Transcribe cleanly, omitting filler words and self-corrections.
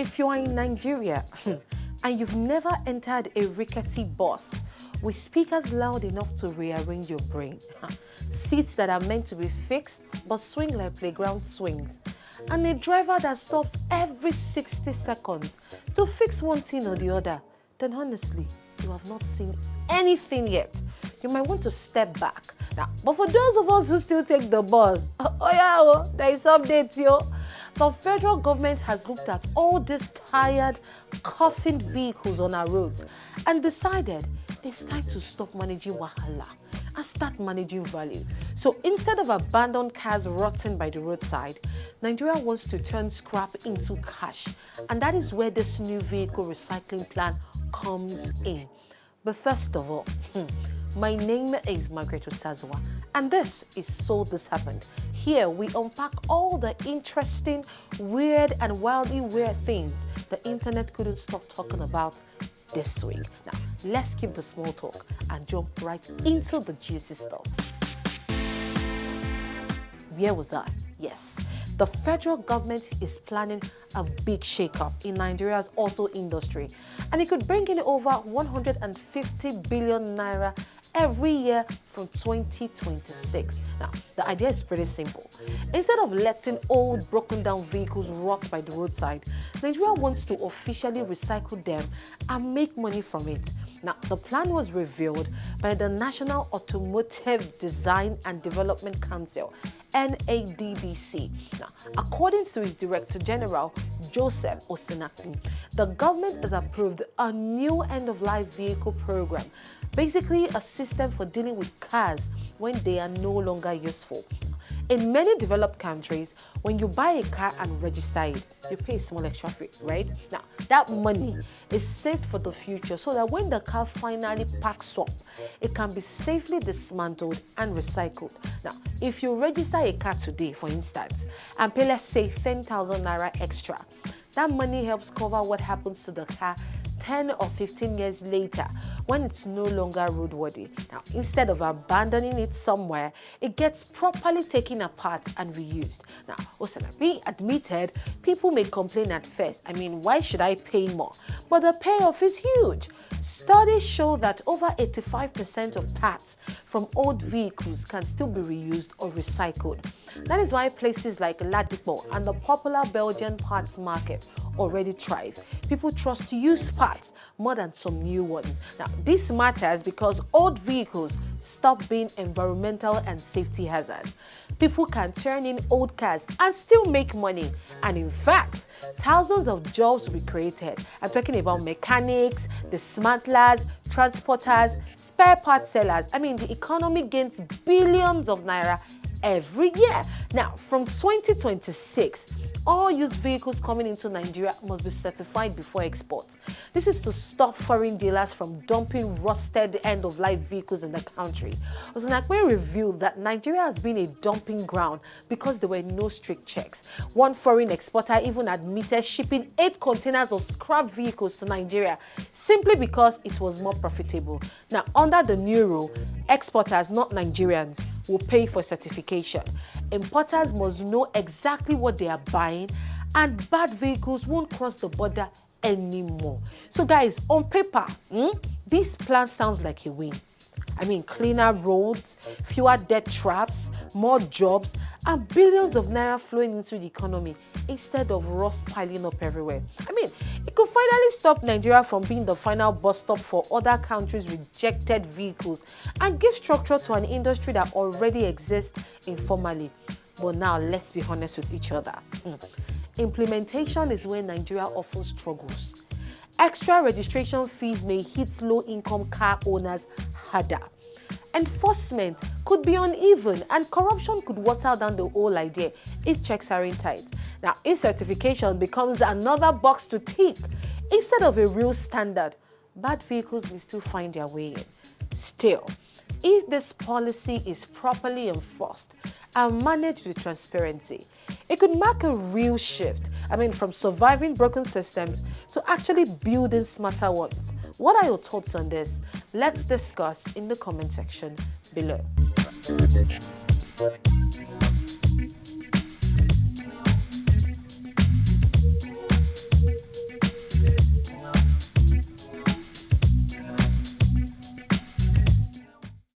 If you are in Nigeria and you've never entered a rickety bus with speakers loud enough to rearrange your brain, seats that are meant to be fixed but swing like playground swings, and a driver that stops every 60 seconds to fix one thing or the other, then honestly, you have not seen anything yet. You might want to step back. Now, but for those of us who still take the bus, there is update, yo. The federal government has looked at all these tired, coughing vehicles on our roads and decided it's time to stop managing wahala and start managing value. So instead of abandoned cars rotting by the roadside, Nigeria wants to turn scrap into cash. And that is where this new vehicle recycling plan comes in. But first of all, my name is Margaret Osazwa, and this is So This Happened. Here we unpack all the interesting, weird, and wildly weird things the internet couldn't stop talking about this week. Now, let's keep the small talk and jump right into the juicy stuff. Where was I? Yes, the federal government is planning a big shakeup in Nigeria's auto industry, and it could bring in over 150 billion naira every year from 2026. Now, the idea is pretty simple. Instead of letting old, broken down vehicles rot by the roadside, Nigeria wants to officially recycle them and make money from it. Now, the plan was revealed by the National Automotive Design and Development Council, NADDC. Now, according to its Director General, Joseph Osinaki, the government has approved a new end-of-life vehicle program, basically a system for dealing with cars when they are no longer useful. In many developed countries, when you buy a car and register it, you pay a small extra fee, right? Now, that money is saved for the future so that when the car finally packs up, it can be safely dismantled and recycled. Now, if you register a car today, for instance, and pay, let's say, 10,000 naira extra, that money helps cover what happens to the car 10 or 15 years later when it's no longer roadworthy. Now, instead of abandoning it somewhere, it gets properly taken apart and reused. Now, Osanabi admitted people may complain at first. I mean, why should I pay more? But the payoff is huge. Studies show that over 85% of parts from old vehicles can still be reused or recycled. That is why places like Ladipo and the popular Belgian parts market already thrive. People trust used parts more than some new ones. Now, this matters because old vehicles stop being environmental and safety hazards. People can turn in old cars and still make money. And in fact, thousands of jobs will be created. I'm talking about mechanics, dismantlers, transporters, spare part sellers. I mean, the economy gains billions of naira every year. Now, from 2026, all used vehicles coming into Nigeria must be certified before export. This is to stop foreign dealers from dumping rusted end-of-life vehicles in the country. Osinakwe revealed that Nigeria has been a dumping ground because there were no strict checks. One foreign exporter even admitted shipping 8 containers of scrap vehicles to Nigeria simply because it was more profitable. Now, under the new rule, exporters, not Nigerians, will pay for certification. Importers must know exactly what they are buying, and bad vehicles won't cross the border anymore. So guys, on paper, this plan sounds like a win. I mean, cleaner roads, fewer death traps, more jobs, and billions of naira flowing into the economy instead of rust piling up everywhere. I mean, it could finally stop Nigeria from being the final bus stop for other countries' rejected vehicles and give structure to an industry that already exists informally. But now, let's be honest with each other. Implementation is where Nigeria often struggles. Extra registration fees may hit low-income car owners harder. Enforcement could be uneven, and corruption could water down the whole idea if checks aren't tight. Now, if certification becomes another box to tick instead of a real standard, bad vehicles may still find their way in. Still, if this policy is properly enforced and managed with transparency, it could mark a real shift. I mean, from surviving broken systems to actually building smarter ones. What are your thoughts on this? Let's discuss in the comment section below.